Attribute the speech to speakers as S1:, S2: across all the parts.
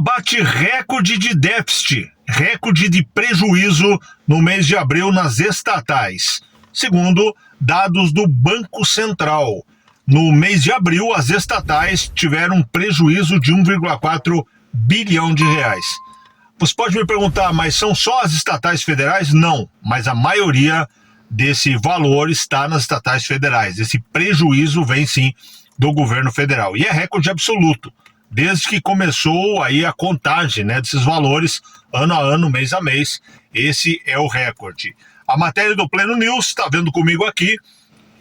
S1: bate recorde de déficit, recorde de prejuízo no mês de abril nas estatais. Segundo dados do Banco Central, no mês de abril as estatais tiveram um prejuízo de 1,4 bilhão de reais. Você pode me perguntar, mas são só as estatais federais? Não, mas a maioria desse valor está nas estatais federais. Esse prejuízo vem sim do governo federal e é recorde absoluto. Desde que começou aí a contagem, desses valores, ano a ano, mês a mês, esse é o recorde. A matéria do Pleno News, está vendo comigo aqui,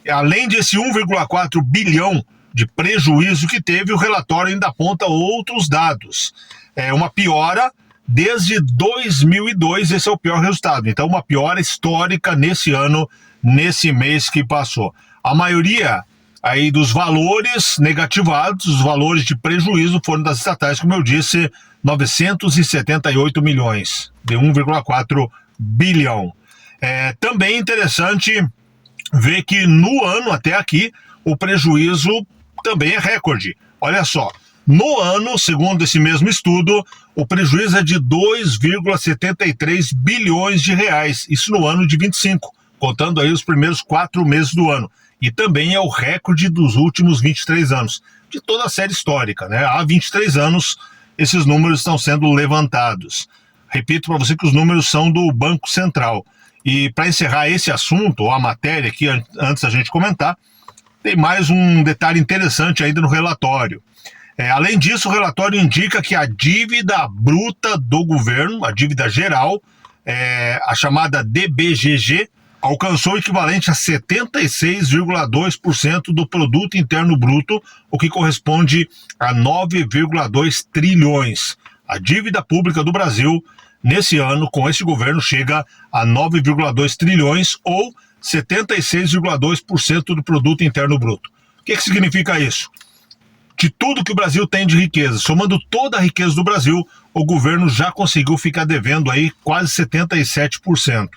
S1: além desse 1,4 bilhão de prejuízo que teve, o relatório ainda aponta outros dados. É uma piora desde 2002, esse é o pior resultado. Então, uma piora histórica nesse ano, nesse mês que passou. A maioria aí dos valores negativados, os valores de prejuízo foram das estatais, como eu disse, 978 milhões, de 1,4 bilhão. Também interessante ver que no ano até aqui, o prejuízo também é recorde. Olha só, no ano, segundo esse mesmo estudo, o prejuízo é de 2,73 bilhões de reais, isso no ano de 25, contando aí os primeiros 4 meses do ano. E também é o recorde dos últimos 23 anos, de toda a série histórica, Há 23 anos esses números estão sendo levantados. Repito para você que os números são do Banco Central. E para encerrar esse assunto, ou a matéria aqui, antes da gente comentar, tem mais um detalhe interessante ainda no relatório. Além disso, o relatório indica que a dívida bruta do governo, a dívida geral, a chamada DBGG, alcançou o equivalente a 76,2% do produto interno bruto, o que corresponde a 9,2 trilhões. A dívida pública do Brasil, nesse ano, com esse governo, chega a 9,2 trilhões ou 76,2% do produto interno bruto. O que significa isso? De tudo que o Brasil tem de riqueza, somando toda a riqueza do Brasil, o governo já conseguiu ficar devendo aí quase 77%.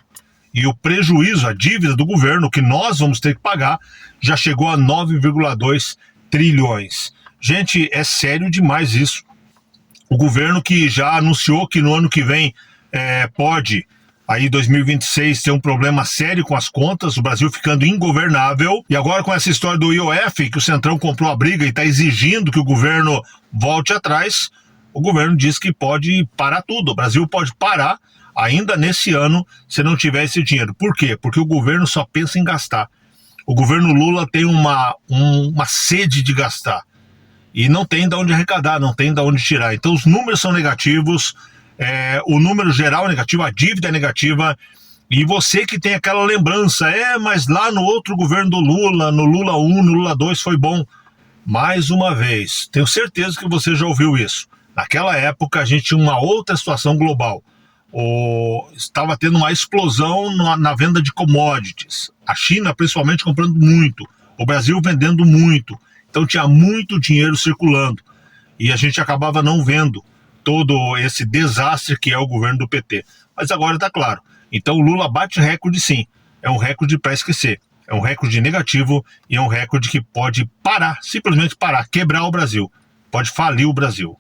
S1: E o prejuízo, a dívida do governo, que nós vamos ter que pagar, já chegou a 9,2 trilhões. Gente, é sério demais isso. O governo que já anunciou que no ano que vem pode, aí 2026, ter um problema sério com as contas, o Brasil ficando ingovernável. E agora com essa história do IOF, que o Centrão comprou a briga e está exigindo que o governo volte atrás, o governo diz que pode parar tudo. O Brasil pode parar ainda nesse ano, se não tiver esse dinheiro. Por quê? Porque o governo só pensa em gastar. O governo Lula tem uma sede de gastar. E não tem de onde arrecadar, não tem de onde tirar. Então os números são negativos, o número geral é negativo, a dívida é negativa. E você que tem aquela lembrança, mas lá no outro governo do Lula, no Lula 1, no Lula 2 foi bom. Mais uma vez, tenho certeza que você já ouviu isso. Naquela época a gente tinha uma outra situação global. Estava tendo uma explosão na venda de commodities. A China, principalmente, comprando muito. O Brasil vendendo muito. Então tinha muito dinheiro circulando. E a gente acabava não vendo todo esse desastre que é o governo do PT. Mas agora está claro. Então o Lula bate recorde sim. É um recorde para esquecer. É um recorde negativo e é um recorde que pode parar, simplesmente parar, quebrar o Brasil. Pode falir o Brasil.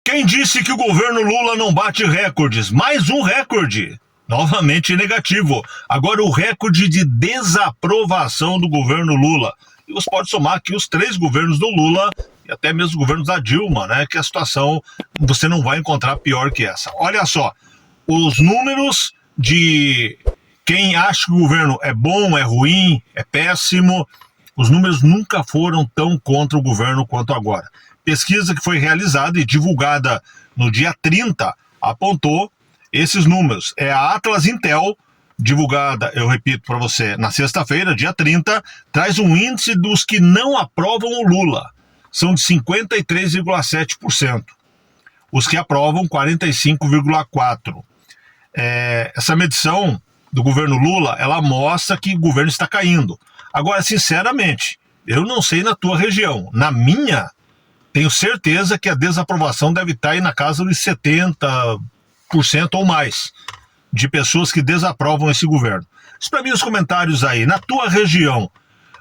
S1: Quem disse que o governo Lula não bate recordes? Mais um recorde, novamente negativo. Agora o recorde de desaprovação do governo Lula. E você pode somar aqui os 3 governos do Lula e até mesmo os governos da Dilma, que a situação você não vai encontrar pior que essa. Olha só, os números de quem acha que o governo é bom, é ruim, é péssimo, os números nunca foram tão contra o governo quanto agora. Pesquisa que foi realizada e divulgada no dia 30 apontou esses números. É a Atlas Intel, divulgada, eu repito para você, na sexta-feira, dia 30, traz um índice dos que não aprovam o Lula. São de 53,7%. Os que aprovam, 45,4%. Essa medição do governo Lula, ela mostra que o governo está caindo. Agora, sinceramente, eu não sei na tua região. Na minha, tenho certeza que a desaprovação deve estar aí na casa dos 70% ou mais de pessoas que desaprovam esse governo. Isso para mim nos comentários aí. Na tua região,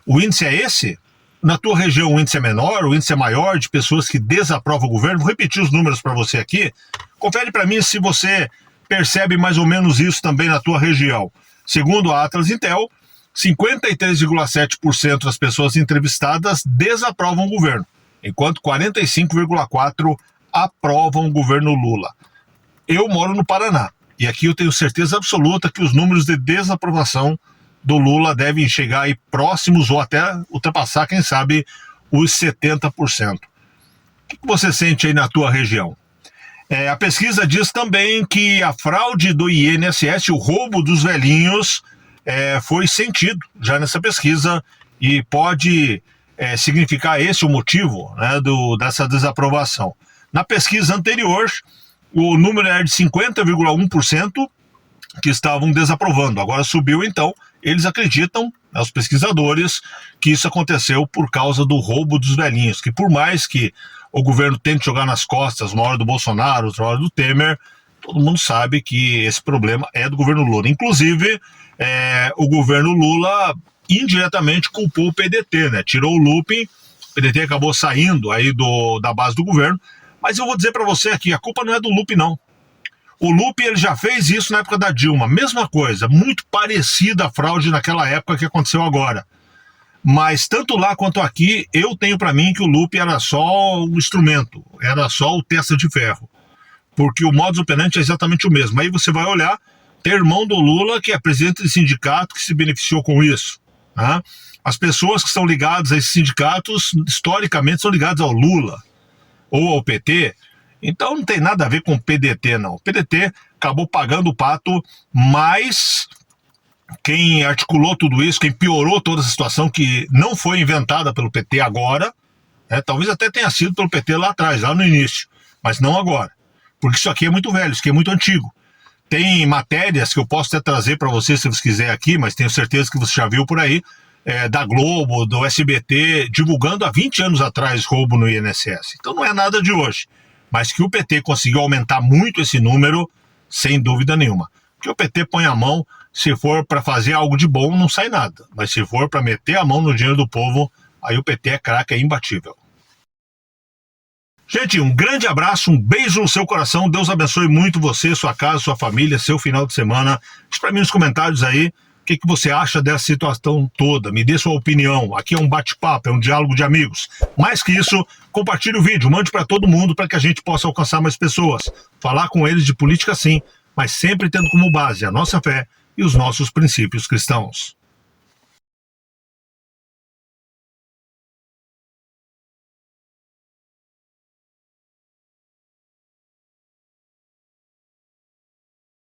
S1: o índice é esse? Na tua região o índice é menor, o índice é maior de pessoas que desaprovam o governo? Vou repetir os números para você aqui. Confere para mim se você percebe mais ou menos isso também na tua região. Segundo a Atlas Intel, 53,7% das pessoas entrevistadas desaprovam o governo, enquanto 45,4% aprovam o governo Lula. Eu moro no Paraná, e aqui eu tenho certeza absoluta que os números de desaprovação do Lula devem chegar aí próximos ou até ultrapassar, quem sabe, os 70%. O que você sente aí na tua região? A pesquisa diz também que a fraude do INSS, o roubo dos velhinhos, foi sentido já nessa pesquisa e pode significar esse o motivo, né, dessa desaprovação. Na pesquisa anterior, o número era de 50,1% que estavam desaprovando. Agora subiu, então, eles acreditam, né, os pesquisadores, que isso aconteceu por causa do roubo dos velhinhos, que por mais que o governo tente jogar nas costas, uma hora do Bolsonaro, outra hora do Temer, todo mundo sabe que esse problema é do governo Lula. Inclusive, o governo Lula indiretamente culpou o PDT, né? Tirou o Lupe, o PDT acabou saindo aí da base do governo, mas eu vou dizer para você aqui, a culpa não é do Lupe, não. O Lupe ele já fez isso na época da Dilma, mesma coisa, muito parecida a fraude naquela época que aconteceu agora. Mas tanto lá quanto aqui, eu tenho para mim que o Lupe era só um instrumento, era só o testa de ferro. Porque o modus operandi é exatamente o mesmo. Aí você vai olhar, tem irmão do Lula que é presidente de sindicato que se beneficiou com isso. Tá? As pessoas que estão ligadas a esses sindicatos, historicamente, são ligadas ao Lula ou ao PT. Então não tem nada a ver com o PDT, não. O PDT acabou pagando o pato, mas quem articulou tudo isso, quem piorou toda essa situação, que não foi inventada pelo PT agora, talvez até tenha sido pelo PT lá atrás, lá no início, mas não agora. Porque isso aqui é muito velho, isso aqui é muito antigo. Tem matérias que eu posso até trazer para você se você quiser aqui, mas tenho certeza que você já viu por aí, da Globo, do SBT, divulgando há 20 anos atrás roubo no INSS. Então não é nada de hoje. Mas que o PT conseguiu aumentar muito esse número, sem dúvida nenhuma. Porque o PT põe a mão, se for para fazer algo de bom, não sai nada. Mas se for para meter a mão no dinheiro do povo, aí o PT é craque, é imbatível. Gente, um grande abraço, um beijo no seu coração, Deus abençoe muito você, sua casa, sua família, seu final de semana. Diz para mim nos comentários aí o que você acha dessa situação toda, me dê sua opinião. Aqui é um bate-papo, é um diálogo de amigos. Mais que isso, compartilhe o vídeo, mande para todo mundo para que a gente possa alcançar mais pessoas. Falar com eles de política sim, mas sempre tendo como base a nossa fé e os nossos princípios cristãos.